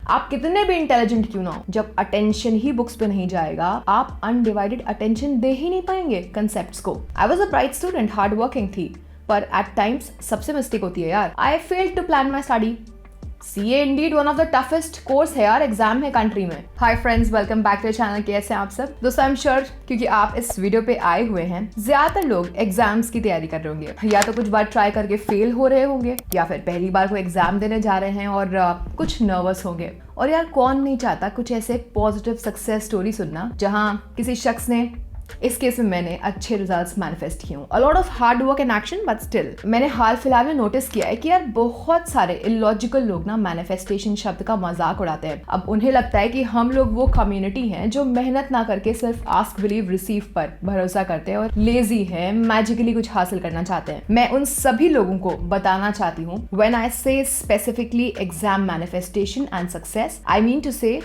आप कितने भी इंटेलिजेंट क्यों ना हो, जब अटेंशन ही बुक्स पे नहीं जाएगा आप अनडिवाइडेड अटेंशन दे ही नहीं पाएंगे कंसेप्ट्स को। I was a bright student, hard working थी, पर एट टाइम्स सबसे मिस्टेक होती है यार। I failed to plan my study. CA indeed one of the toughest course है यार, एग्जाम है कंट्री में। Hi friends, welcome back to channel. कैसे हैं आप सब दोस्तों? आई एम श्योर क्योंकि आप इस वीडियो पे आए हुए हैं, ज्यादातर लोग एग्जाम्स की तैयारी कर रहे होंगे, या तो कुछ बार ट्राई करके फेल हो रहे होंगे, या फिर पहली बार कोई एग्जाम देने जा रहे हैं और कुछ नर्वस होंगे। और यार कौन नहीं चाहता कुछ ऐसे पॉजिटिव सक्सेस स्टोरी सुनना जहां किसी शख्स ने, इस केस में मैंने अच्छे रिजल्ट्स मैनिफेस्ट किए। A lot of hard work and action, but still मैंने हाल फिलहाल में नोटिस किया है कि यार बहुत सारे इलॉजिकल लोग ना मैनिफेस्टेशन शब्द का मजाक उड़ाते हैं। अब उन्हें लगता है कि हम लोग वो कम्युनिटी हैं जो मेहनत ना करके सिर्फ आस्क बिलीव रिसीव पर भरोसा करते हैं और लेजी हैं, मैजिकली कुछ हासिल करना चाहते हैं। मैं उन सभी लोगों को बताना चाहती हूँ, when I say specifically exam manifestation and success, I mean to say,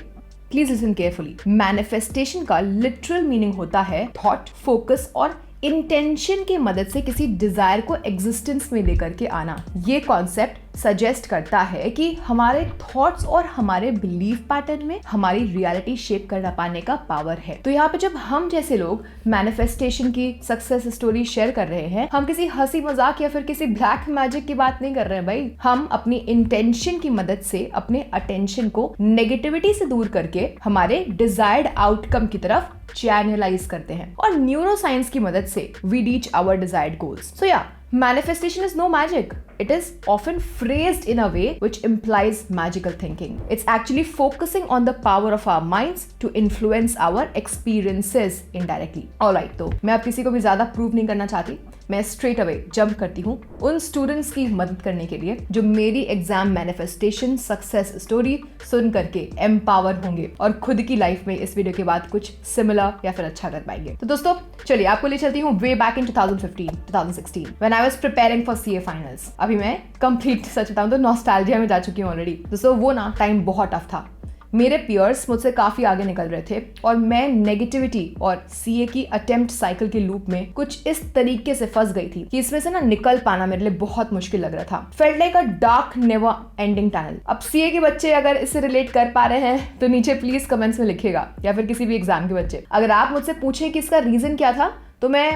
please listen carefully, manifestation का लिटरल मीनिंग होता है थॉट, फोकस और इंटेंशन की मदद से किसी डिजायर को एग्जिस्टेंस में लेकर के आना। ये कॉन्सेप्ट सजेस्ट करता है कि हमारे थॉट्स और हमारे बिलीफ पैटर्न में हमारी रियलिटी शेप करना पाने का पावर है। तो यहाँ पे जब हम जैसे लोग मैनिफेस्टेशन की सक्सेस स्टोरी शेयर कर रहे हैं, हम किसी हंसी मजाक या फिर किसी ब्लैक मैजिक की बात नहीं कर रहे हैं भाई। हम अपनी इंटेंशन की मदद से अपने अटेंशन को नेगेटिविटी से दूर करके हमारे डिजायर्ड आउटकम की तरफ चैनलाइज करते हैं, और न्यूरो साइंस की मदद से we reach our desired goals. So yeah, manifestation is no magic. It is often phrased in a way which implies magical thinking. It's actually focusing on the power of our minds to influence our experiences indirectly. Alright, तो मैं अब किसी को भी ज्यादा prove नहीं करना चाहती, मैं स्ट्रेट अवे जंप करती हूँ उन स्टूडेंट्स की मदद करने के लिए जो मेरी एग्जाम मैनिफेस्टेशन सक्सेस स्टोरी सुन करके एम्पावर होंगे और खुद की लाइफ में इस वीडियो के बाद कुछ सिमिलर या फिर अच्छा कर पाएंगे। तो दोस्तों चलिए आपको ले चलती हूँ way back in 2015-2016 when I was preparing for CA finals. अभी मैं कंप्लीट सच बताऊँ तो नॉस्टैल्जिया में जा चुकी हूँ ऑलरेडी। दोस्तों वो ना टाइम बहुत टफ था। मेरे पियर्स मुझसे काफी आगे निकल रहे थे और मैं नेगेटिविटी और CA की अटेम्प्ट साइकिल के लूप में कुछ इस तरीके से फंस गई थी कि इसमें से ना निकल पाना मेरे लिए बहुत मुश्किल लग रहा था। फेल्ट लाइक अ डार्क नेवर एंडिंग टनल। अब CA के बच्चे अगर इससे रिलेट कर पा रहे हैं तो नीचे प्लीज कमेंट्स में लिखिएगा, या फिर किसी भी एग्जाम के बच्चे। अगर आप मुझसे पूछें कि इसका रीजन क्या था तो मैं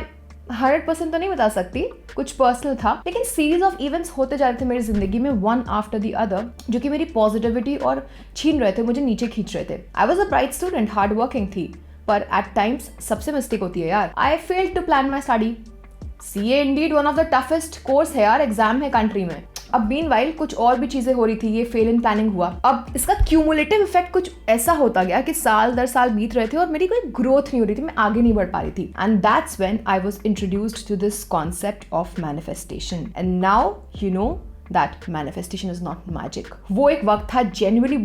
100% तो नहीं बता सकती, कुछ पर्सनल था, लेकिन सीरीज ऑफ इवेंट्स होते जा रहे थे मेरी जिंदगी में वन आफ्टर द अदर, जो कि मेरी पॉजिटिविटी और छीन रहे थे, मुझे नीचे खींच रहे थे। I was a bright student, hard working थी, पर एट टाइम्स सबसे मिस्टेक होती है यार। I failed to plan my study. CA indeed one of the toughest course है यार, एग्जाम है कंट्री में। अब मीनवाइल कुछ और भी चीजें हो रही थी, ये फेल इन प्लानिंग हुआ। अब इसका क्यूमुलेटिव इफेक्ट कुछ ऐसा होता गया कि साल दर साल बीत रहे थे और मेरी कोई ग्रोथ नहीं हो रही थी, मैं आगे नहीं बढ़ पा रही थी। And that's when I was introduced to this concept of manifestation. And now you know that manifestation is not magic. वो एक वक्त था, जेन्युइनली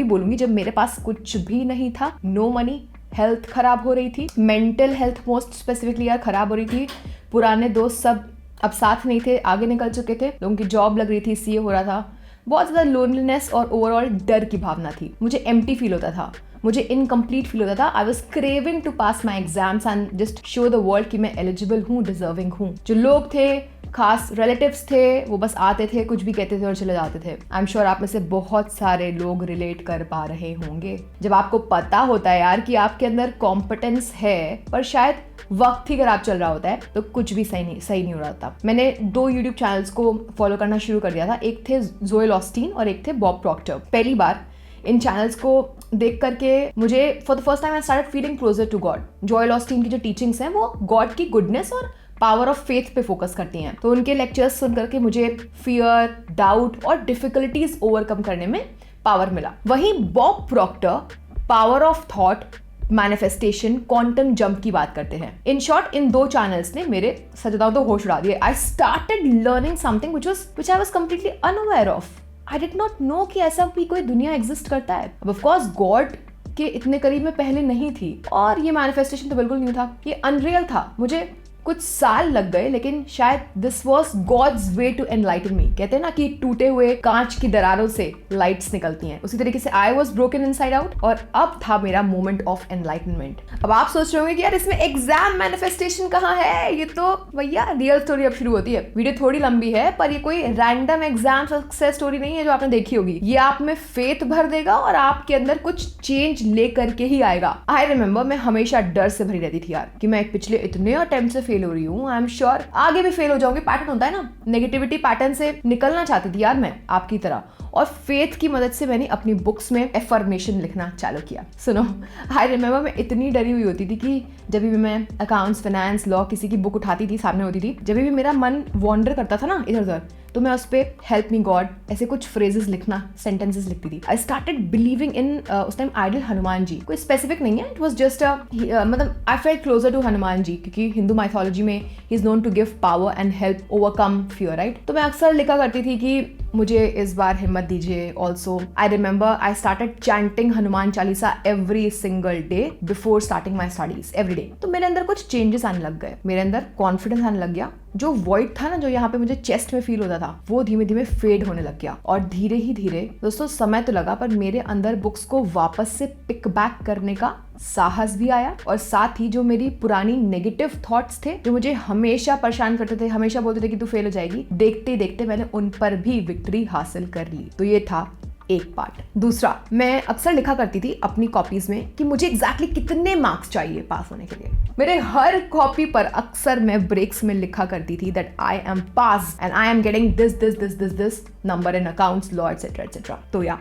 बोलूंगी, जब मेरे पास कुछ भी नहीं था, नो मनी, हेल्थ खराब हो रही थी, मेंटल हेल्थ मोस्ट स्पेसिफिकली यार खराब हो रही थी। पुराने दोस्त सब अब साथ नहीं थे, आगे निकल चुके थे, लोगों की जॉब लग रही थी, CA हो रहा था, बहुत ज़्यादा लोनलीनेस और ओवरऑल डर की भावना थी। मुझे एम्प्टी फील होता था, मुझे इनकम्प्लीट फील होता था। I was craving to pass my exams and just show the world कि मैं एलिजिबल हूँ, डिजर्विंग हूँ। जो लोग थे, खास रिलेटिव्स थे, वो बस आते थे, कुछ भी कहते थे और चले जाते थे। आई एम श्योर आप में से बहुत सारे लोग रिलेट कर पा रहे होंगे। जब आपको पता होता है यार कि आपके अंदर कॉम्पिटेंस है, पर शायद वक्त ही खराब चल रहा होता है, तो कुछ भी सही नहीं हो रहा था। मैंने 2 YouTube चैनल्स को फॉलो करना शुरू कर दिया था। एक थे जोएल ऑस्टीन और एक थे बॉब प्रॉक्टर। पहली बार इन चैनल्स को देख करके मुझे for the first time I started feeling closer to God. Joel Osteen की जो टीचिंग्स हैं वो गॉड की गुडनेस और पावर ऑफ फेथ पे फोकस करती हैं। तो उनके लेक्चर्स सुन करके मुझे फियर, डाउट और डिफिकल्टीज ओवरकम करने में पावर मिला। वहीं Bob Proctor power of thought, manifestation, quantum jump की बात करते हैं। इन शॉर्ट इन 2 चैनल्स ने मेरे सच बताऊं तो होश उड़ा दिए। I started learning something which I was completely unaware of. I did not know कि ऐसा भी कोई दुनिया एग्जिस्ट करता है। अब ऑफ कोर्स गॉड के इतने करीब में पहले नहीं थी, और ये मैनिफेस्टेशन तो बिल्कुल नहीं था, ये अनरियल था। मुझे कुछ साल लग गए, लेकिन शायद this was God's way to enlighten me. कहते हैं ना कि टूटे हुए कांच की दरारों से लाइट्स निकलती हैं, उसी तरीके से I was broken inside out, और अब था मेरा मोमेंट ऑफ एनलाइटनमेंट। अब आप सोच रहे होंगे कि यार इसमें एग्जाम मैनिफेस्टेशन कहाँ है, ये तो भैया रियल स्टोरी अब शुरू होती है। वीडियो थोड़ी लंबी है, पर ये कोई रैंडम एग्जाम सक्सेस स्टोरी नहीं है जो आपने देखी होगी। ये आप में फेथ भर देगा और आपके अंदर कुछ चेंज ले करके ही आएगा। आई रिमेंबर मैं हमेशा डर से भरी रहती थी यार कि मैं पिछले इतने अटेम्प्ट से फेल हो रही हूँ, आई एम श्योर आगे भी फेल हो जाऊंगी। पैटर्न होता है ना, नेगेटिविटी पैटर्न से निकलना चाहती थी यार मैं आपकी तरह, और फेथ की मदद से मैंने अपनी बुक्स में एफर्मेशन लिखना चालू किया। सुनो, आई रिमेंबर मैं इतनी डरी हुई होती थी कि जब भी मैं अकाउंट्स, फाइनेंस, लॉ किसी की बुक उठाती थी, सामने होती थी, जब भी मेरा मन वॉन्डर करता था ना इधर उधर, तो मैं उस पर हेल्प मी गॉड ऐसे कुछ फ्रेजेस लिखना, सेंटेंसेस लिखती थी। आई स्टार्टेड बिलीविंग इन उस टाइम आइडल हनुमान जी। कोई स्पेसिफिक नहीं है, इट वाज जस्ट मतलब I felt closer to Hanuman ji, क्योंकि हिंदू माइथोलॉजी में he is known to give power and help overcome fear, right. तो मैं अक्सर लिखा करती थी कि मुझे इस बार हिम्मत दीजिए। Also I remember I started chanting Hanuman Chalisa every single day before starting my studies every day. तो मेरे अंदर कुछ चेंजेस आने लग गए, मेरे अंदर कॉन्फिडेंस आने लग गया। जो वॉइड था ना, जो यहाँ पे मुझे चेस्ट में फील होता था, वो धीमे धीमे फेड होने लग गया। और धीरे ही धीरे, दोस्तों समय तो लगा, पर मेरे अंदर बुक्स को वापस से पिक बैक करने का साहस भी आया। और साथ ही जो मेरी पुरानी नेगेटिव थॉट्स थे, जो मुझे हमेशा परेशान करते थे, हमेशा बोलते थे कि तू फेल हो जाएगी, देखते देखते मैंने उन पर भी विक्ट्री हासिल कर ली। तो ये था एक पार्ट। दूसरा, मैं अक्सर लिखा करती थी अपनी कॉपीज में कि मुझे एग्जैक्टली कितने मार्क्स चाहिए पास होने के लिए। मेरे हर कॉपी पर अक्सर मैं ब्रेक्स में लिखा करती थी that I am pass and I am getting this this this this this number in accounts, law etcetera etcetera. तो या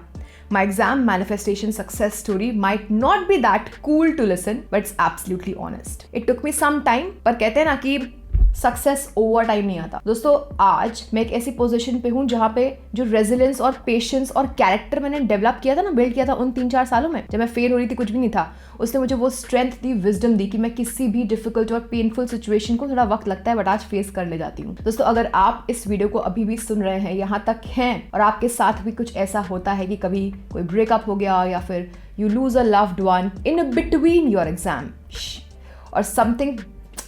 my exam manifestation success story might not be that cool to listen, but it's absolutely honest. It took me some time, पर कहते हैं ना कि success over time नहीं आता। दोस्तों, आज मैं एक ऐसी पोजीशन पे हूँ जहाँ पे जो रेजिलियंस और पेशेंस और कैरेक्टर मैंने डेवलप किया था ना, बिल्ड किया था उन 3-4 सालों में, जब मैं फेल हो रही थी, कुछ भी नहीं था, उसने मुझे वो स्ट्रेंथ दी, विजडम दी कि मैं किसी भी डिफिकल्ट और पेनफुल सिचुएशन को, थोड़ा वक्त लगता है बट आज फेस कर ले जाती हूँ। दोस्तों, अगर आप इस वीडियो को अभी भी सुन रहे हैं, यहाँ तक हैं, और आपके साथ भी कुछ ऐसा होता है कि कभी कोई ब्रेकअप हो गया या फिर you lose a loved one in between your exam, और something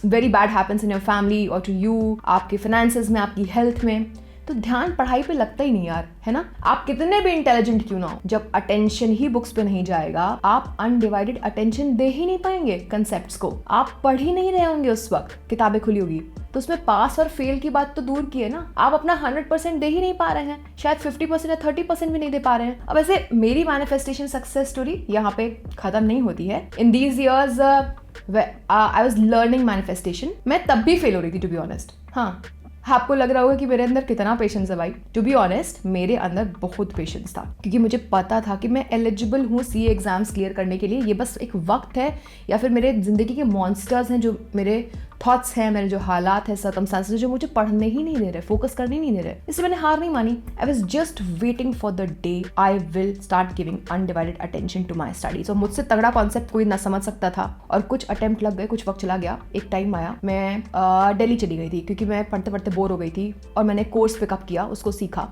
very bad happens in your family और टू यू, आपके फाइनेंसेस में, आपकी हेल्थ में, तो ध्यान पढ़ाई पे लगता ही नहीं यार, है ना। आप कितने भी इंटेलिजेंट क्यों ना हो, जब अटेंशन ही बुक्स पे नहीं जाएगा, आप अनडिवाइडेड अटेंशन दे ही नहीं पाएंगे कंसेप्ट्स को। आप पढ़ ही नहीं रहे होंगे उस वक्त, किताबें खुली होगी, तो उसमें पास और फेल की बात तो दूर की है ना, आप अपना 100% दे ही नहीं पा रहे हैं, शायद 50% या 30% भी नहीं दे पा रहे हैं। अब ऐसे मेरी मैनिफेस्टेशन सक्सेस स्टोरी यहाँ पे खत्म नहीं होती है। In these years I was learning manifestation. मैं तब भी फेल हो रही थी, टू बी ऑनेस्ट। हाँ, आपको लग रहा होगा कि मेरे अंदर कितना पेशेंस है भाई। टू बी ऑनेस्ट, मेरे अंदर बहुत पेशेंस था, क्योंकि मुझे पता था कि मैं एलिजिबल हूँ सीए एग्जाम्स क्लियर करने के लिए। ये बस एक वक्त है, या फिर मेरे जिंदगी के मॉन्स्टर्स हैं, जो मेरे थॉट्स हैं, मेरे जो हालात है, सर्कमस्टांसेस, जो मुझे पढ़ने ही नहीं दे रहे, फोकस करने ही नहीं दे रहे। इससे मैंने हार नहीं मानी। I was just waiting for the day I will start giving undivided attention to my studies. और मुझसे तगड़ा कॉन्सेप्ट कोई ना समझ सकता था। और कुछ अटेम्प्ट लग गए, कुछ वक्त चला गया। एक टाइम आया, मैं दिल्ली चली गई थी, क्योंकि मैं पढ़ते पढ़ते बोर हो गई थी, और मैंने कोर्स पिकअप किया, उसको सीखा।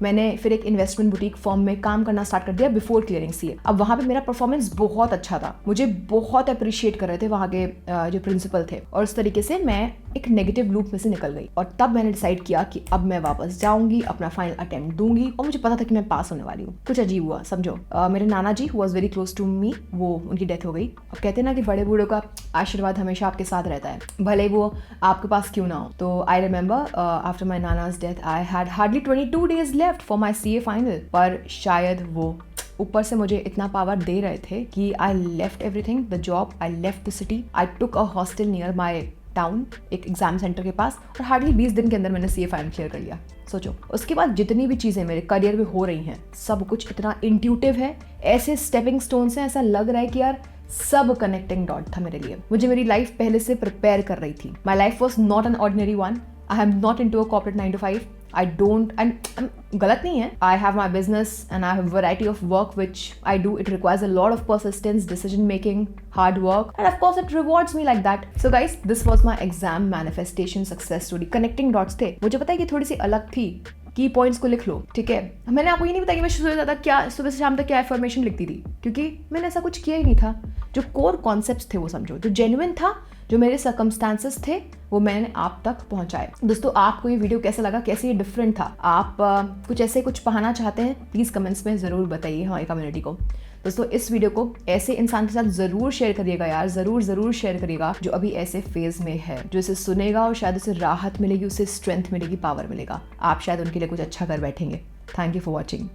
मैंने फिर एक इन्वेस्टमेंट बुटीक फॉर्म में काम करना स्टार्ट कर दिया बिफोर क्लियरिंग सीए। अब वहाँ पे मेरा परफॉर्मेंस बहुत अच्छा था, मुझे बहुत अप्रिशिएट कर रहे थे वहाँ के जो प्रिंसिपल थे, और उस तरीके से मैं एक नेगेटिव लूप में से निकल गई। और तब मैंने डिसाइड किया कि अब मैं वापस जाऊंगी, अपना फाइनल अटेम्प्ट दूंगी, और मुझे पता था कि मैं पास होने वाली हूँ। कुछ अजीब हुआ, समझो। मेरे नाना जी who was very close to me, वो उनकी डेथ हो गई। अब कहते हैं ना कि बड़े बूढ़ों का आशीर्वाद हमेशा आपके साथ रहता है, भले वो आपके पास क्यों ना हो। तो I remember after my nana's death I had hardly 22 days left for my CA final. पर शायद वो ऊपर से मुझे इतना पावर दे रहे थे कि I left everything, the job, I left the city, I took a hostel near my town, एक एग्जाम सेंटर के पास, और हार्डली 20 दिन के अंदर मैंने सीए फाइनल क्लियर कर लिया। सोचो, उसके बाद जितनी भी चीज़ें मेरे करियर में हो रही हैं, सब कुछ इतना इंट्यूटिव है, ऐसे स्टेपिंग स्टोन्स हैं, ऐसा लग रहा है कि यार सब कनेक्टिंग डॉट था मेरे लिए। मुझे मेरी लाइफ पहले से प्रिपेयर कर रही थी। My life was not an ordinary one. I am not into a corporate 9 to 5. I don't, and गलत नहीं है, I have my business and I have a variety of work which I do. It requires a lot of persistence, decision making, hard work, and of course it rewards me like that. So guys, this was my exam manifestation success story. Connecting dots थे। मुझे पता है कि थोड़ी सी अलग थी, की points को लिख लो, ठीक है। मैंने आपको ये नहीं बताया कि मैं सुबह से शाम तक क्या एफर्मेशन लिखती थी, क्योंकि मैंने ऐसा कुछ किया ही नहीं था। जो कोर कॉन्सेप्ट्स थे वो समझो, जो जेन्युइन था, जो मेरे सर्कमस्टांसेस थे वो मैंने आप तक पहुंचाए। दोस्तों आपको ये वीडियो कैसा लगा, कैसे ये डिफरेंट था? आप कुछ पाना चाहते हैं? प्लीज़ कमेंट्स में ज़रूर बताइए हमारी कम्युनिटी को। दोस्तों इस वीडियो को ऐसे इंसान के साथ ज़रूर शेयर करिएगा यार, ज़रूर शेयर करिएगा जो अभी ऐसे फेज में है, जो इसे सुनेगा और शायद उसे राहत मिलेगी, उसे स्ट्रेंथ मिलेगी, पावर मिलेगा। आप शायद उनके लिए कुछ अच्छा कर बैठेंगे। Thank you for watching.